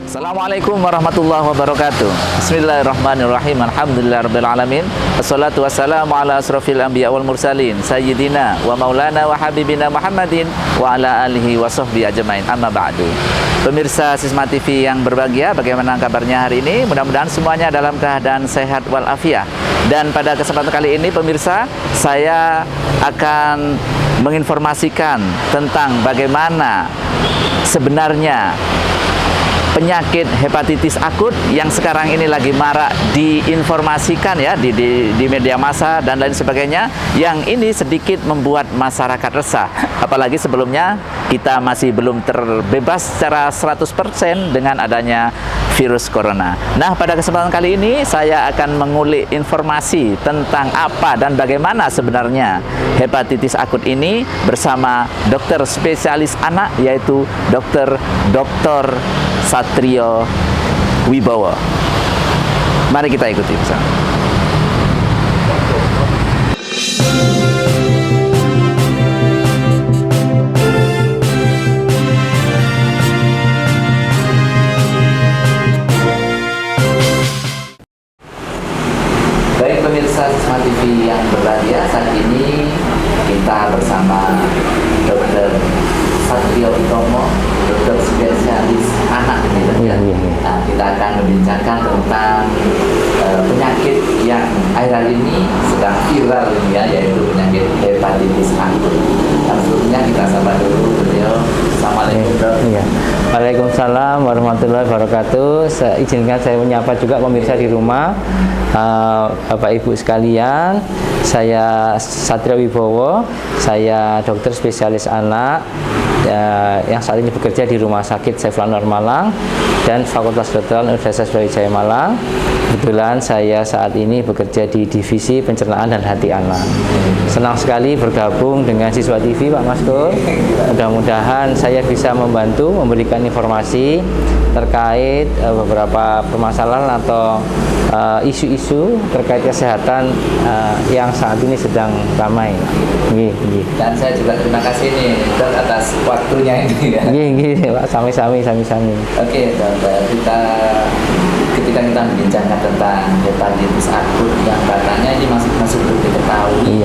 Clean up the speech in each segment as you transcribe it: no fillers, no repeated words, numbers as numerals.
Assalamualaikum warahmatullahi wabarakatuh. Bismillahirrahmanirrahim. Alhamdulillahirrabbilalamin. Wassalatu wassalamu ala asrafil anbiya wal mursalin Sayyidina wa maulana wa habibina Muhammadin wa ala alihi wa sahbihi ajmain, amma ba'du. Pemirsa Sisma TV yang berbahagia, bagaimana kabarnya hari ini? Mudah-mudahan semuanya dalam keadaan sehat walafiat. Dan pada kesempatan kali ini pemirsa, saya akan menginformasikan tentang bagaimana sebenarnya penyakit hepatitis akut yang sekarang ini lagi marak diinformasikan ya di media massa dan lain sebagainya, yang ini sedikit membuat masyarakat resah. Apalagi sebelumnya kita masih belum terbebas secara 100% dengan adanya virus corona. Nah, pada kesempatan kali ini saya akan mengulik informasi tentang apa dan bagaimana sebenarnya hepatitis akut ini bersama dokter spesialis anak, yaitu Dr. Satrio Wibowo. Mari kita ikuti bersama. Baik pemirsa Sisma TV yang berbahagia, saat ini kita bersama Dr. Satrio Wibowo, dokter spesialis anak. Nah, kita akan membincangkan tentang penyakit yang akhir-akhir ini sedang viral ini ya, yaitu penyakit hepatitis akut. Sebelumnya kita sapa dulu beliau. Assalamualaikum dok. Iya. Waalaikumsalam warahmatullahi wabarakatuh. Izinkan saya menyapa juga pemirsa di rumah, Bapak Ibu sekalian. Saya Satrio Wibowo, saya dokter spesialis anak yang saat ini bekerja di Rumah Sakit Saiful Anwar Malang dan Fakultas Kedokteran Universitas Brawijaya Malang. Kebetulan saya saat ini bekerja di Divisi Pencernaan dan Hati Anak. Senang sekali bergabung dengan Siswa TV, Pak Maskur. Mudah-mudahan saya bisa membantu memberikan informasi terkait beberapa permasalahan atau isu-isu terkait kesehatan yang saat ini sedang ramai. Dan saya juga terima kasih nih dok atas waktunya ini ya. Pak, sami-sami. Oke, dok, ketika kita membincangkan tentang hepatitis akut yang katanya ini masih belum diketahui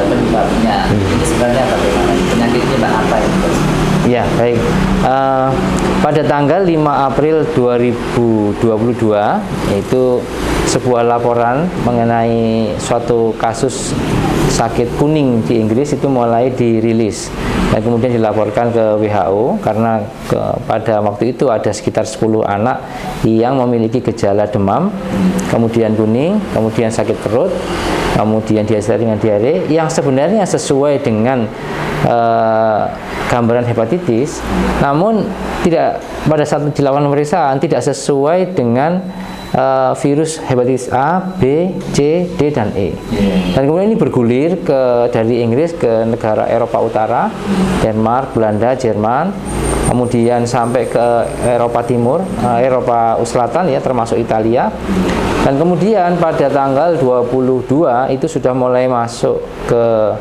penyebabnya. Ini sebenarnya bagaimana? Penyakitnya apa ini? Ya, baik. Pada tanggal 5 April 2022, yaitu sebuah laporan mengenai suatu kasus sakit kuning di Inggris itu mulai dirilis dan kemudian dilaporkan ke WHO karena pada waktu itu ada sekitar 10 anak yang memiliki gejala demam, kemudian kuning, kemudian sakit perut, kemudian disertai dengan diare yang sebenarnya sesuai dengan gambaran hepatitis, namun tidak pada saat dilakukan pemeriksaan tidak sesuai dengan virus hepatitis A, B, C, D, dan E. Dan kemudian ini bergulir dari Inggris ke negara Eropa Utara, Denmark, Belanda, Jerman, kemudian sampai ke Eropa Timur, Eropa Selatan ya, termasuk Italia. Dan kemudian pada tanggal 22 itu sudah mulai masuk ke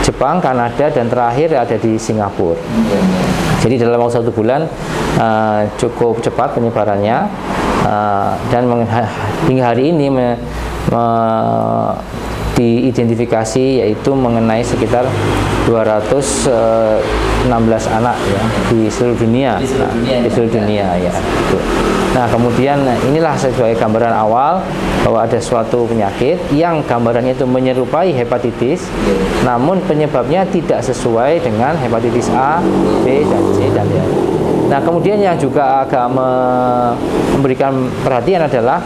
Jepang, Kanada, dan terakhir ada di Singapura. Jadi dalam waktu 1 bulan cukup cepat penyebarannya, dan hingga hari ini diidentifikasi yaitu mengenai sekitar 216 anak ya di seluruh dunia. Di seluruh dunia ya. Gitu. Nah, kemudian inilah sebagai gambaran awal bahwa ada suatu penyakit yang gambarannya itu menyerupai hepatitis, namun penyebabnya tidak sesuai dengan hepatitis A, B, dan C dan D. Nah, kemudian yang juga agak memberikan perhatian adalah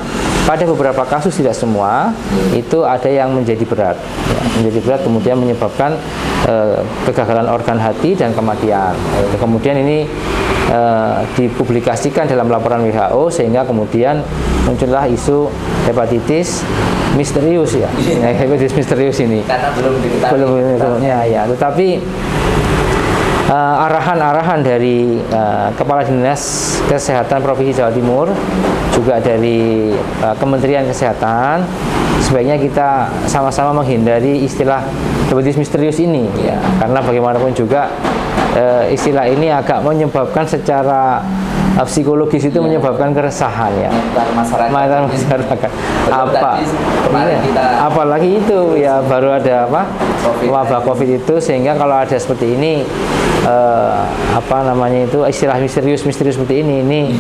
pada beberapa kasus, tidak semua, itu ada yang menjadi berat ya, menjadi berat kemudian menyebabkan kegagalan organ hati dan kematian. Kemudian ini dipublikasikan dalam laporan WHO sehingga kemudian muncullah isu hepatitis misterius ya. Hepatitis misterius ini karena belum diketahui. Ya, tetapi arahan-arahan dari Kepala Dinas Kesehatan Provinsi Jawa Timur, juga dari Kementerian Kesehatan, sebaiknya kita sama-sama menghindari istilah hepatitis misterius ini ya, karena bagaimanapun juga istilah ini agak menyebabkan secara psikologis itu menyebabkan keresahan ya, masyarakat. Apalagi itu ya baru ada wabah COVID itu, sehingga kalau ada seperti ini istilah misterius seperti ini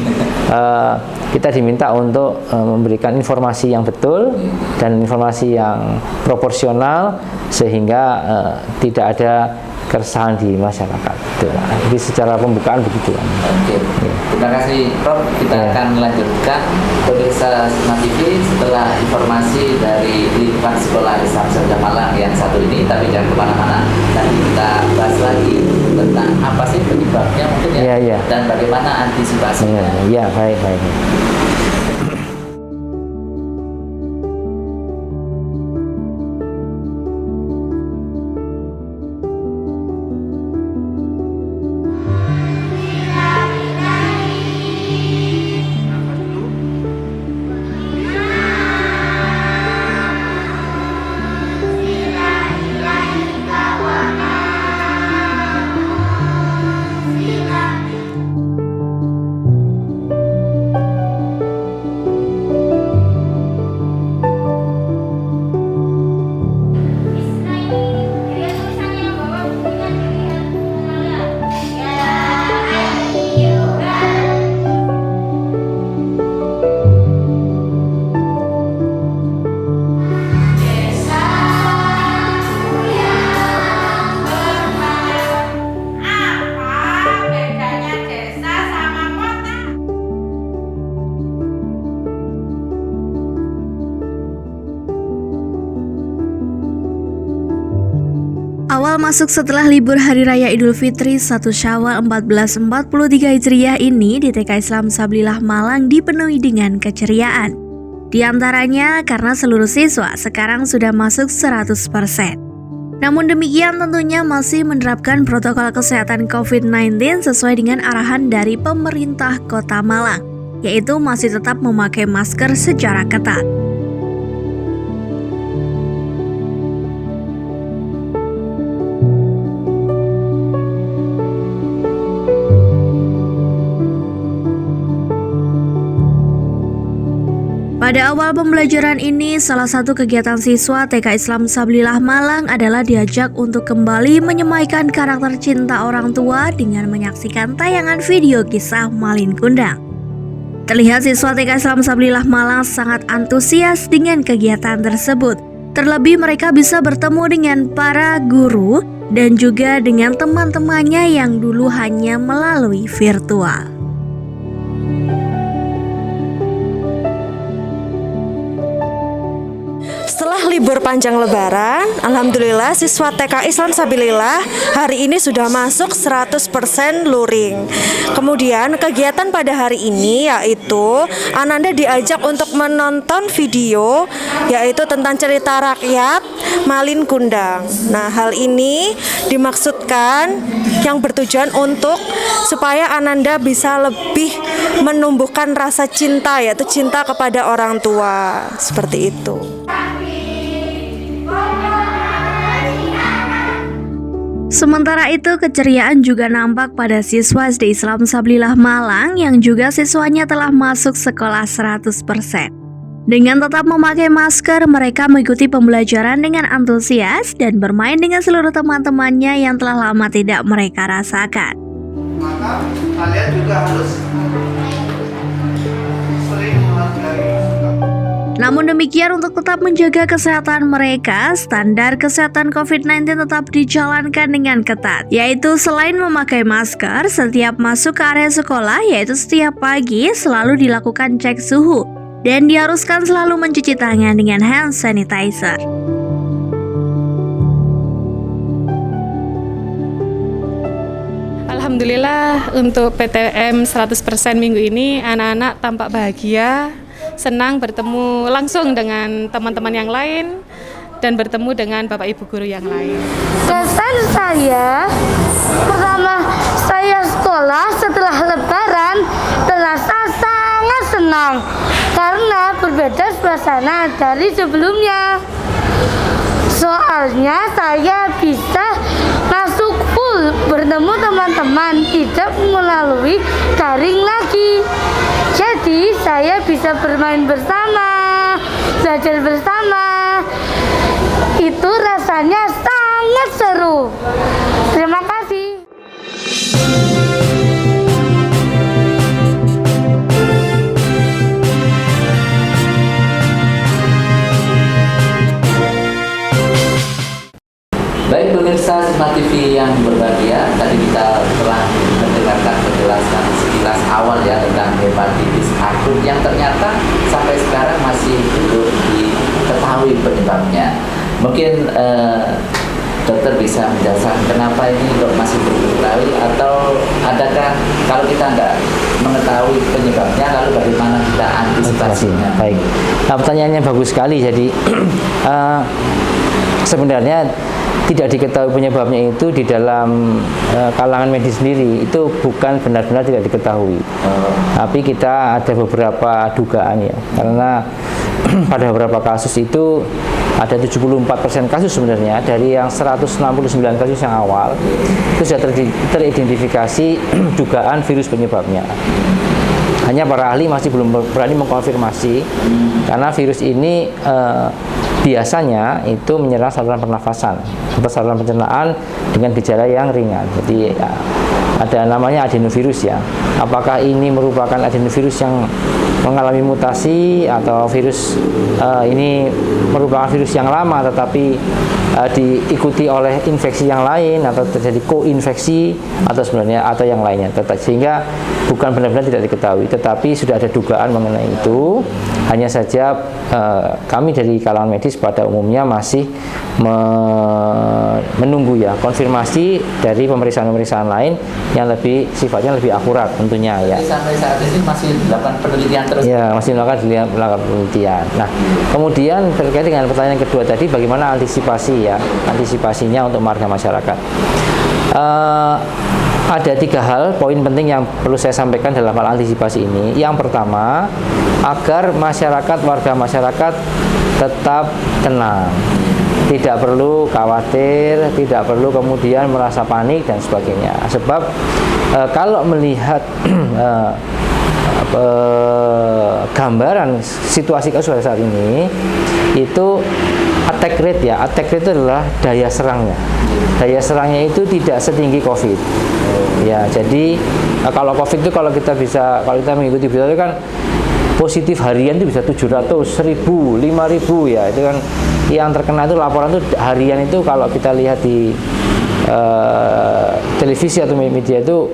kita diminta untuk memberikan informasi yang betul dan informasi yang proporsional sehingga tidak ada keresahan di masyarakat. Jadi secara pembukaan begitu. Oke. Terima kasih Prof. Kita akan melanjutkan pemirsa Smart TV setelah informasi dari lingkungan sekolah Islam Sarjana Malang yang satu ini. Tapi jangan kemana-mana. Nanti kita bahas lagi tentang apa sih penyebabnya mungkin ya, dan bagaimana antisipasinya. Ya, baik. Awal masuk setelah libur Hari Raya Idul Fitri 1 Syawal 1443 Hijriah ini di TK Islam Sabillah Malang dipenuhi dengan keceriaan. Di antaranya karena seluruh siswa sekarang sudah masuk 100%. Namun demikian tentunya masih menerapkan protokol kesehatan COVID-19 sesuai dengan arahan dari pemerintah Kota Malang, yaitu masih tetap memakai masker secara ketat. Pada awal pembelajaran ini, salah satu kegiatan siswa TK Islam Sabillah Malang adalah diajak untuk kembali menyemaikan karakter cinta orang tua dengan menyaksikan tayangan video kisah Malin Kundang. Terlihat siswa TK Islam Sabillah Malang sangat antusias dengan kegiatan tersebut. Terlebih mereka bisa bertemu dengan para guru dan juga dengan teman-temannya yang dulu hanya melalui virtual. Setelah libur panjang lebaran, alhamdulillah siswa TK Islam Sabillah hari ini sudah masuk 100% luring. Kemudian kegiatan pada hari ini yaitu Ananda diajak untuk menonton video yaitu tentang cerita rakyat Malin Kundang. Nah, hal ini dimaksudkan yang bertujuan untuk supaya Ananda bisa lebih menumbuhkan rasa cinta, yaitu cinta kepada orang tua. Seperti itu. Sementara itu, keceriaan juga nampak pada siswa SD Islam Sabillah Malang yang juga siswanya telah masuk sekolah 100%. Dengan tetap memakai masker, mereka mengikuti pembelajaran dengan antusias dan bermain dengan seluruh teman-temannya yang telah lama tidak mereka rasakan. Maka kalian juga harus sering menghargai. Namun demikian, untuk tetap menjaga kesehatan mereka, standar kesehatan COVID-19 tetap dijalankan dengan ketat, yaitu selain memakai masker, setiap masuk ke area sekolah, yaitu setiap pagi selalu dilakukan cek suhu, dan diharuskan selalu mencuci tangan dengan hand sanitizer. Alhamdulillah untuk PTM 100% minggu ini anak-anak tampak bahagia, senang bertemu langsung dengan teman-teman yang lain dan bertemu dengan Bapak Ibu guru yang lain. Kesan saya, pertama saya sekolah setelah Lebaran terasa sangat senang karena berbeda suasana dari sebelumnya. Soalnya saya bisa masuk full bertemu teman-teman, tidak melalui daring lagi. Jadi saya bisa bermain bersama, belajar bersama. Itu rasanya sangat seru. Terima kasih. Baik pemirsa Smart TV yang berbahagia, tadi kita telah mendengarkan penjelasan sekilas awal ya tentang hepatitis akut yang ternyata sampai sekarang masih belum diketahui penyebabnya. Mungkin dokter bisa menjelaskan kenapa ini kok masih belum diketahui, atau adakah kalau kita nggak mengetahui penyebabnya lalu bagaimana kita antisipasinya? Baik, nah, pertanyaannya bagus sekali. Jadi sebenarnya tidak diketahui penyebabnya itu di dalam kalangan medis sendiri itu bukan benar-benar tidak diketahui. Tapi kita ada beberapa dugaan ya, karena pada beberapa kasus itu ada 74% kasus sebenarnya dari yang 169 kasus yang awal itu sudah teridentifikasi dugaan virus penyebabnya. Hanya para ahli masih belum berani mengkonfirmasi karena virus ini biasanya itu menyerang saluran pernafasan atau saluran pencernaan dengan gejala yang ringan. Jadi ya, ada namanya adenovirus ya. Apakah ini merupakan adenovirus yang mengalami mutasi atau virus ini merupakan virus yang lama tetapi diikuti oleh infeksi yang lain atau terjadi koinfeksi atau sebenarnya atau yang lainnya, sehingga bukan benar-benar tidak diketahui, tetapi sudah ada dugaan mengenai itu. Hanya saja kami dari kalangan medis pada umumnya masih menunggu ya konfirmasi dari pemeriksaan-pemeriksaan lain yang lebih sifatnya lebih akurat tentunya ya. Jadi sampai saat ini masih dilakukan penelitian terus? Ya, masih melakukan penelitian. Nah, kemudian terkait dengan pertanyaan kedua tadi, bagaimana antisipasi ya, antisipasinya untuk warga masyarakat. Ada 3 hal poin penting yang perlu saya sampaikan dalam hal antisipasi ini. Yang pertama, agar warga masyarakat tetap tenang, tidak perlu khawatir, tidak perlu kemudian merasa panik dan sebagainya. Sebab kalau melihat gambaran situasi kasus saat ini itu attack rate ya, attack rate itu adalah daya serangnya. Daya serangnya itu tidak setinggi COVID. Ya, jadi kalau COVID itu kalau kita mengikuti berita itu kan positif harian itu bisa 700, 1000, 5000 ya. Itu kan yang terkena itu laporan itu harian itu kalau kita lihat di televisi atau media itu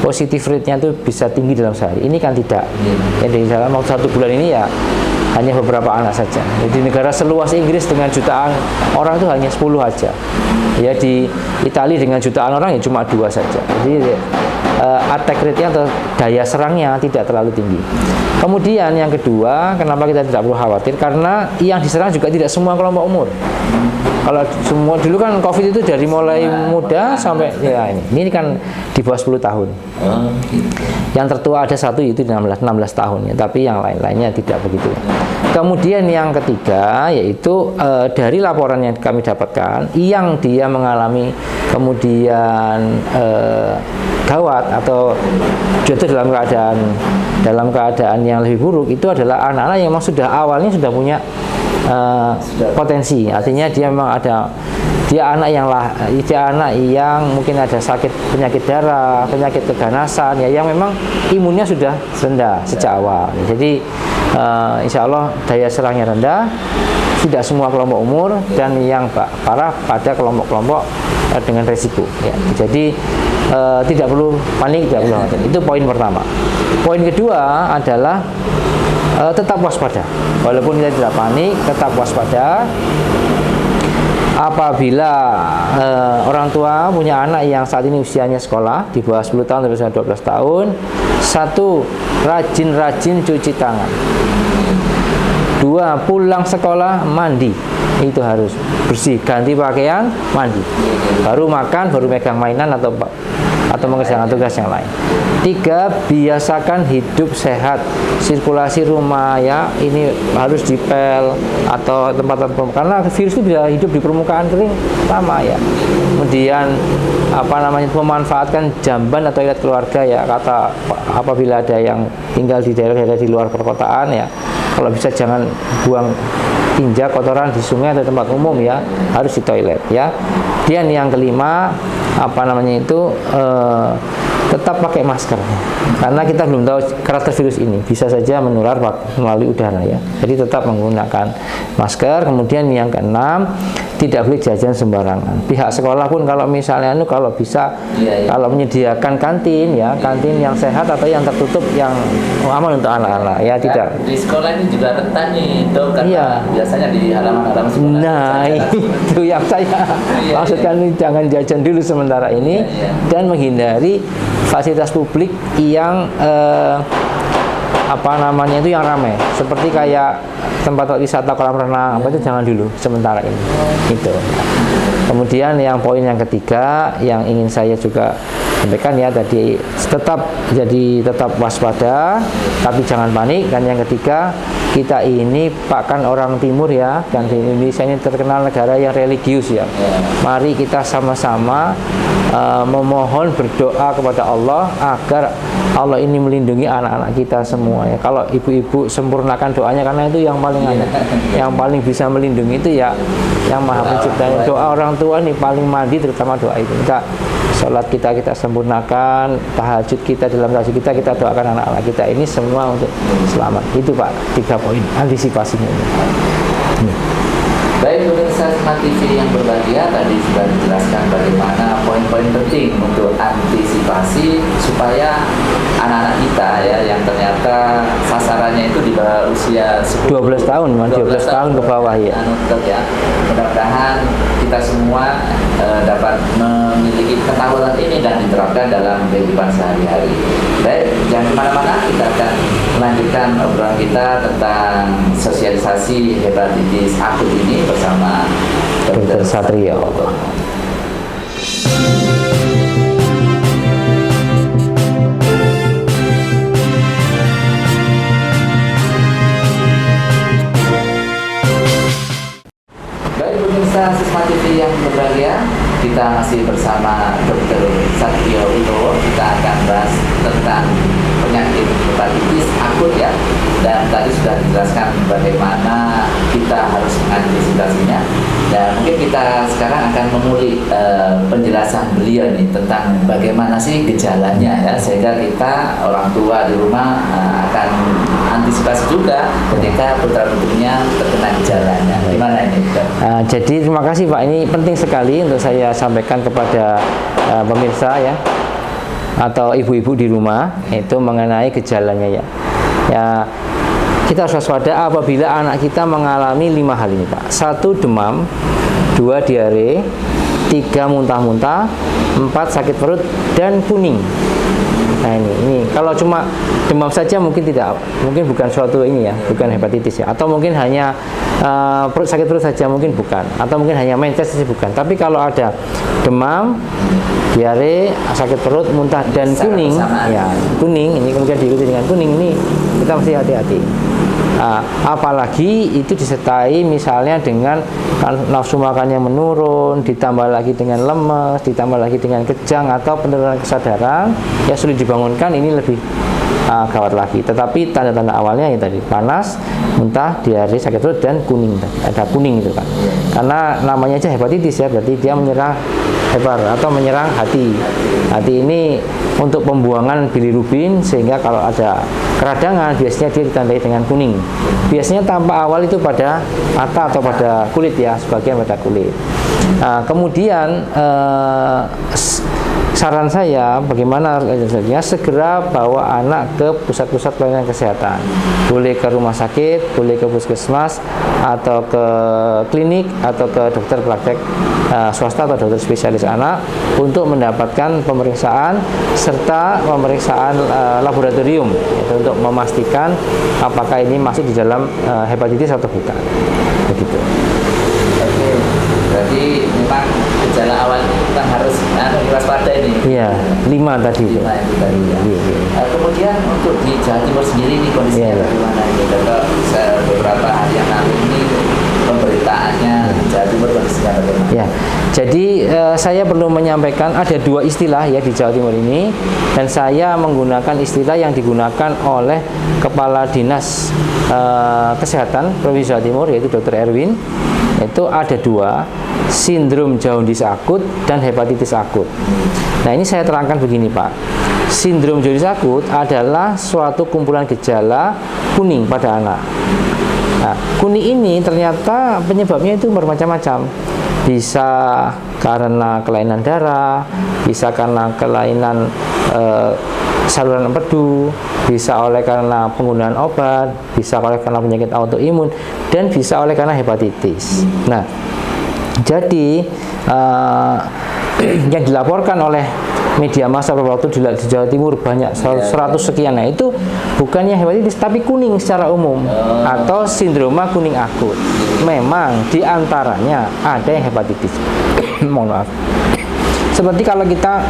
positif rate-nya itu bisa tinggi dalam sehari. Ini kan tidak. Jadi dalam waktu 1 bulan ini ya hanya beberapa anak saja. Di negara seluas Inggris dengan jutaan orang itu hanya 10 aja. Ya, di Italia dengan jutaan orang ya cuma 2 saja. Jadi attack rate-nya atau daya serangnya tidak terlalu tinggi. Kemudian yang kedua, kenapa kita tidak perlu khawatir? Karena yang diserang juga tidak semua kelompok umur. Kalau semua dulu kan COVID itu dari mulai muda sampai ya ini kan di bawah 10 tahun. Yang tertua ada satu itu 16 tahun ya, tapi yang lain-lainnya tidak begitu. Kemudian yang ketiga yaitu dari laporan yang kami dapatkan yang dia mengalami kemudian gawat atau jatuh dalam keadaan yang lebih buruk, itu adalah anak-anak yang memang sudah awalnya sudah punya potensi. Artinya dia memang dia anak yang mungkin ada penyakit darah, penyakit keganasan ya, yang memang imunnya sudah rendah sejak awal. Jadi insya Allah daya serangnya rendah, tidak semua kelompok umur, dan yang parah pada kelompok-kelompok dengan resiko ya. Jadi tidak perlu panik, tidak perlu khawatir. Itu poin pertama. Poin kedua adalah tetap waspada. Walaupun kita tidak panik, tetap waspada. Apabila orang tua punya anak yang saat ini usianya sekolah di bawah 10 tahun sampai 12 tahun, satu, rajin-rajin cuci tangan. Dua, pulang sekolah mandi, itu harus bersih, ganti pakaian, mandi, baru makan, baru megang mainan atau mengerjakan tugas yang lain. Tiga, biasakan hidup sehat, sirkulasi rumah ya, ini harus dipel atau tempat-tempat, karena virus itu bisa hidup di permukaan kering lama ya. Kemudian memanfaatkan jamban atau toilet keluarga ya, kata apabila ada yang tinggal di daerah-daerah di luar perkotaan ya, kalau bisa jangan buang tinja kotoran di sungai atau tempat umum ya, harus di toilet ya. Dan yang kelima tetap pakai masker, karena kita belum tahu karakter virus ini, bisa saja menular melalui udara ya. Jadi tetap menggunakan masker. Kemudian yang keenam, tidak boleh jajan sembarangan. Pihak sekolah pun kalau misalnya kalau bisa kalau menyediakan kantin ya, kantin yang sehat atau yang tertutup yang aman untuk anak-anak ya, tidak. Di sekolah ini juga rentan nih dok, karena biasanya di halaman-halaman sekolah. Nah itu yang saya maksudkan, jangan jajan dulu sementara ini, dan menghindari fasilitas publik yang itu yang ramai, seperti kayak tempat wisata, kolam renang itu jangan dulu sementara ini. Itu. Kemudian yang poin yang ketiga yang ingin saya juga sampaikan ya tadi, tetap waspada tapi jangan panik. Dan yang ketiga, kita ini bahkan orang timur ya, dan di Indonesia ini terkenal negara yang religius ya. Mari kita sama-sama memohon, berdoa kepada Allah agar Allah ini melindungi anak-anak kita semua ya. Kalau ibu-ibu sempurnakan doanya, karena itu yang paling yang paling bisa melindungi itu ya yang Maha Pencipta. Doa orang tua nih paling mandi, terutama doa itu. Kita sholat kita sempurnakan, tahajud kita, dalam tahajud kita doakan anak-anak kita ini semua untuk selamat. Itu Pak, 3 poin antisipasinya ini. Baik pemirsa Smart TV yang berbahagia, tadi sudah dijelaskan bagaimana poin-poin penting untuk antisipasi supaya anak-anak kita ya, yang ternyata sasarannya itu di bawah usia 12 tahun, 12 tahun ke bawah ya. Mudah-mudahan kita semua dapat memiliki ketahuan ini dan diterapkan dalam kehidupan sehari-hari. Baik, jangan kemana-mana, kita akan melanjutkan obrolan kita tentang sosialisasi hepatitis akut ini bersama Dr. Satrio. Baik pemirsa Smart TV yang berbahagia, kita masih bersama Dr. Satrio Wibowo. Kita akan bahas tentang penyakit hepatitis akut ya, dan tadi sudah dijelaskan bagaimana kita harus mengantisipasinya, dan mungkin kita sekarang akan mengulik penjelasan beliau nih tentang bagaimana sih gejalanya ya, sehingga kita orang tua di rumah akan antisipasi juga ketika putra-putrinya terkena gejalanya. Gimana ini? Jadi terima kasih Pak, ini penting sekali untuk saya sampaikan kepada pemirsa ya, atau ibu-ibu di rumah, itu mengenai gejalanya ya. Kita harus waspada apabila anak kita mengalami 5 hal ini Pak. 1 demam, 2 diare, 3 muntah-muntah, 4 sakit perut dan kuning. Nah ini kalau cuma demam saja mungkin bukan suatu ini ya, bukan hepatitis ya, atau mungkin hanya sakit perut saja mungkin bukan, atau mungkin hanya mencet saja bukan. Tapi kalau ada demam, diare, sakit perut, muntah dan kuning ya, kuning ini kemudian diikuti dengan kuning, ini kita mesti hati-hati. Nah, apalagi itu disertai misalnya dengan nafsu makannya menurun, ditambah lagi dengan lemes, ditambah lagi dengan kejang atau penurunan kesadaran, ya sulit dibangunkan, ini lebih gawat lagi. Tetapi tanda-tanda awalnya ya tadi panas, muntah, diare, sakit perut dan kuning. Ada kuning itu kan. Karena namanya aja hepatitis ya, berarti dia menyerang hepar atau menyerang hati. Hati ini untuk pembuangan bilirubin, sehingga kalau ada keradangan biasanya dia ditandai dengan kuning. Biasanya tampak awal itu pada mata atau pada kulit ya, sebagian pada kulit. Kemudian saran saya bagaimana segera bawa anak ke pusat-pusat pelayanan kesehatan. Boleh ke rumah sakit, boleh ke puskesmas atau ke klinik atau ke dokter praktek swasta atau dokter spesialis anak untuk mendapatkan pemeriksaan serta pemeriksaan laboratorium, yaitu untuk memastikan apakah ini masuk di dalam hepatitis atau bukan. Begitu. Oke, berarti memang gejala awal kita harus waspada ini. Iya, 5 tadi. 5 itu tadi ya. Kemudian untuk di Jawa Timur sendiri ini kondisinya bagaimana ini? Kalau beberapa hari yang lalu ini pemberitaannya Jawa Timur kondisinya bagaimana? Ya, jadi saya perlu menyampaikan ada 2 istilah ya di Jawa Timur ini, dan saya menggunakan istilah yang digunakan oleh Kepala Dinas Kesehatan Provinsi Jawa Timur, yaitu Dr. Erwin. Itu ada 2, sindrom jaundice akut dan hepatitis akut. Nah, ini saya terangkan begini Pak. Sindrom jaundice akut adalah suatu kumpulan gejala kuning pada anak. Nah, kuning ini ternyata penyebabnya itu bermacam-macam. Bisa karena kelainan darah, bisa karena kelainan saluran empedu, bisa oleh karena penggunaan obat, bisa oleh karena penyakit autoimun, dan bisa oleh karena hepatitis. Nah, jadi yang dilaporkan oleh media massa beberapa waktu di Jawa Timur banyak 100 sekian. Nah, itu bukannya hepatitis tapi kuning secara umum atau sindroma kuning akut. Memang diantaranya ada yang hepatitis. Mohon maaf. Seperti kalau kita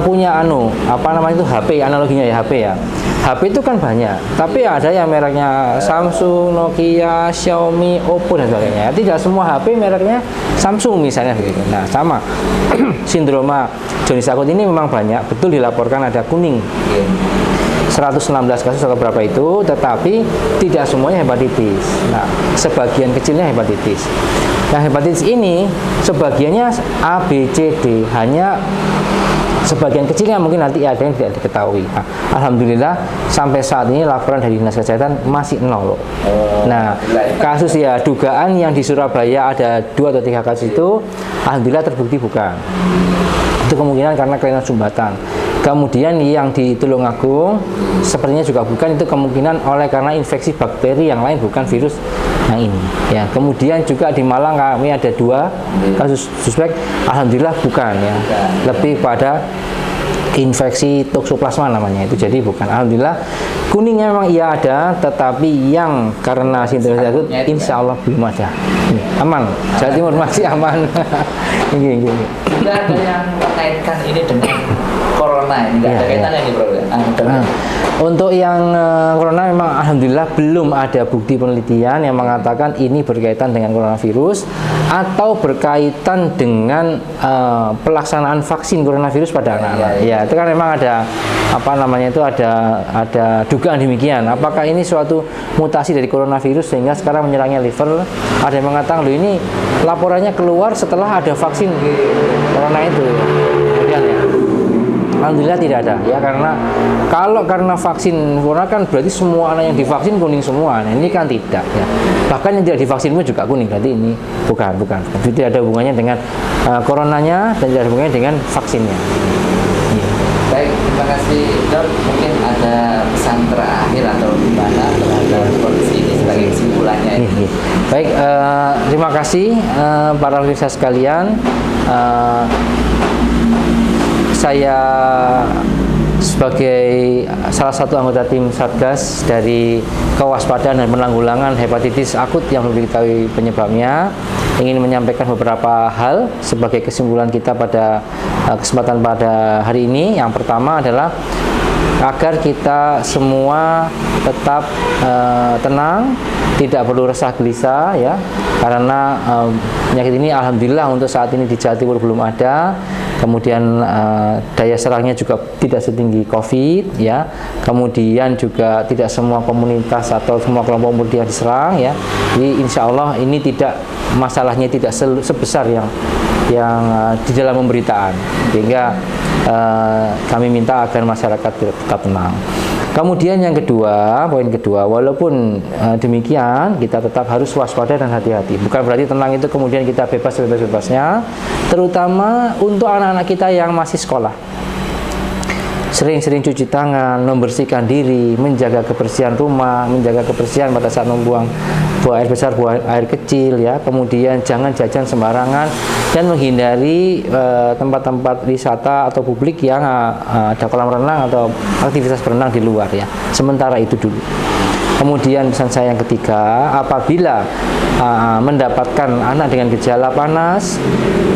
punya HP, analoginya ya HP ya. HP itu kan banyak, tapi ada yang mereknya Samsung, Nokia, Xiaomi, Oppo dan sebagainya. Tidak semua HP mereknya Samsung misalnya begitu. Nah, sama sindroma jaundice akut ini memang banyak, betul dilaporkan ada kuning. 116 kasus atau berapa itu, tetapi tidak semuanya hepatitis. Nah, sebagian kecilnya hepatitis. Nah, hepatitis ini sebagiannya A, B, C, D, hanya sebagian kecilnya mungkin nanti ada yang tidak diketahui. Nah, alhamdulillah sampai saat ini laporan dari Dinas Kesehatan masih 0. Nah, kasus ya dugaan yang di Surabaya ada 2 atau 3 kasus itu, alhamdulillah terbukti bukan. Itu kemungkinan karena kelainan sumbatan. Kemudian yang di Tulungagung sepertinya juga bukan, itu kemungkinan oleh karena infeksi bakteri yang lain, bukan virus yang ini. Ya, kemudian juga di Malang kami ada 2 kasus suspek, alhamdulillah bukan ya. Lebih pada infeksi toksoplasma namanya itu, jadi bukan. Alhamdulillah kuningnya memang iya ada, tetapi yang karena sindrom akut insya Allah belum ada. Aman, Jawa Timur masih aman. Ini. Tidak ada yang mengaitkan ini dengan corona, ini tidak ada kaitannya ini Bro. Untuk yang corona memang alhamdulillah belum ada bukti penelitian yang mengatakan ini berkaitan dengan coronavirus atau berkaitan dengan pelaksanaan vaksin coronavirus pada anak-anak. Ya, itu kan memang ada ada dugaan demikian. Apakah ini suatu mutasi dari coronavirus sehingga sekarang menyerangnya liver? Ada yang mengatakan loh ini laporannya keluar setelah ada vaksin corona itu. Kemudian ya, alhamdulillah tidak ada ya, karena kalau karena vaksin corona kan berarti semua anak yang divaksin kuning semua. Nah, ini kan tidak ya. Bahkan yang tidak divaksin pun juga kuning. Berarti ini bukan. Jadi tidak ada hubungannya dengan coronanya dan tidak ada hubungannya dengan vaksinnya. Baik, terima kasih Dok. Mungkin ada pesan terakhir atau gimana terhadap kondisi ini sebagai kesimpulannya ini. Baik, terima kasih para pemirsa sekalian. Saya sebagai salah satu anggota tim Satgas dari kewaspadaan dan penanggulangan hepatitis akut yang belum diketahui penyebabnya, ingin menyampaikan beberapa hal sebagai kesimpulan kita pada kesempatan pada hari ini. Yang pertama adalah agar kita semua tetap tenang, tidak perlu resah gelisah ya, karena penyakit ini alhamdulillah untuk saat ini di Jawa Timur belum ada. Kemudian daya serangnya juga tidak setinggi COVID ya. Kemudian juga tidak semua komunitas atau semua kelompok umur dia diserang ya. Jadi insya Allah ini tidak, masalahnya tidak sebesar yang di dalam pemberitaan, sehingga kami minta agar masyarakat tetap tenang. Kemudian yang kedua, poin kedua, walaupun demikian kita tetap harus waspada dan hati-hati. Bukan berarti tenang itu kemudian kita bebas-bebasnya, terutama untuk anak-anak kita yang masih sekolah. Sering-sering cuci tangan, membersihkan diri, menjaga kebersihan rumah, menjaga kebersihan pada saat membuang buang air besar, buang air kecil ya. Kemudian jangan jajan sembarangan dan menghindari tempat-tempat wisata atau publik yang ada kolam renang atau aktivitas berenang di luar ya. Sementara itu dulu. Kemudian pesan saya yang ketiga, apabila mendapatkan anak dengan gejala panas,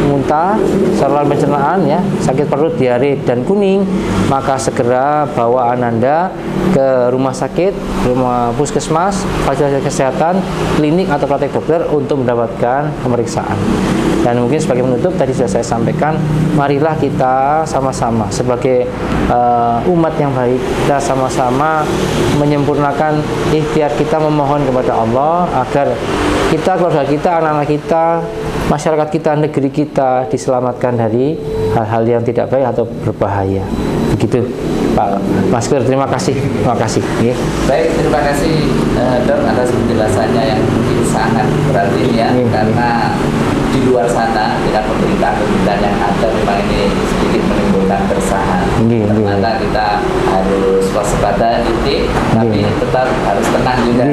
muntah, saluran pencernaan ya, sakit perut, diare dan kuning, maka segera bawa Ananda ke rumah sakit, rumah puskesmas, fasilitas kesehatan, klinik atau praktek dokter untuk mendapatkan pemeriksaan. Dan mungkin sebagai penutup tadi sudah saya sampaikan, marilah kita sama-sama sebagai umat yang baik, kita sama-sama menyempurnakan ikhtiar kita memohon kepada Allah agar kita, keluarga kita, anak-anak kita, masyarakat kita, negeri kita diselamatkan dari hal-hal yang tidak baik atau berbahaya. Begitu Pak Masker, terima kasih. Terima kasih. Ya. Baik, terima kasih Dok atas penjelasannya yang mungkin sangat berarti ya, karena di luar sana dengan pemberitaan yang ada memang ini sedikit menimbulkan keresahan. Ternyata kita harus waspada titik, tapi tetap harus tenang juga.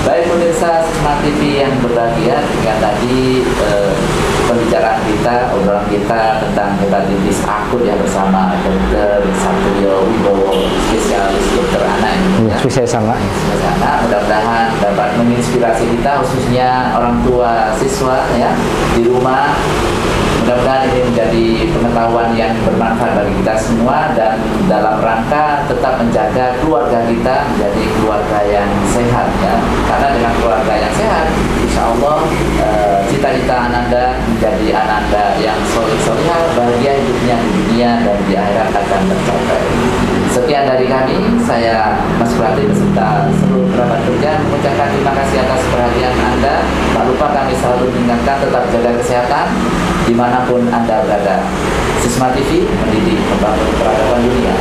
Baik pemirsa Smart TV yang berbahagia, dengan tadi pembicaraan kita, obrolan kita tentang hepatitis akut yang bersama Dr. Satrio Wibowo, spesialis dokter anak ini. Spesialis anak. Mudah-mudahan dapat menginspirasi kita, khususnya orang tua siswa ya di rumah. Mudah-mudahan ini menjadi pengetahuan yang bermanfaat bagi kita semua, dan dalam rangka tetap menjaga keluarga kita menjadi keluarga yang sehat ya. Karena dengan keluarga yang sehat, insya Allah cita-cita Ananda menjadi Ananda yang soleh-solehah, bahagia hidupnya di dunia dan di akhirat akan tercapai. Sekian dari kami, saya Mas Prati beserta seluruh kerabat kerja mengucapkan terima kasih atas perhatian Anda. Tak lupa kami selalu mengingatkan tetap jaga kesehatan dimanapun Anda berada. Sisma TV mendidik membangun peradaban dunia.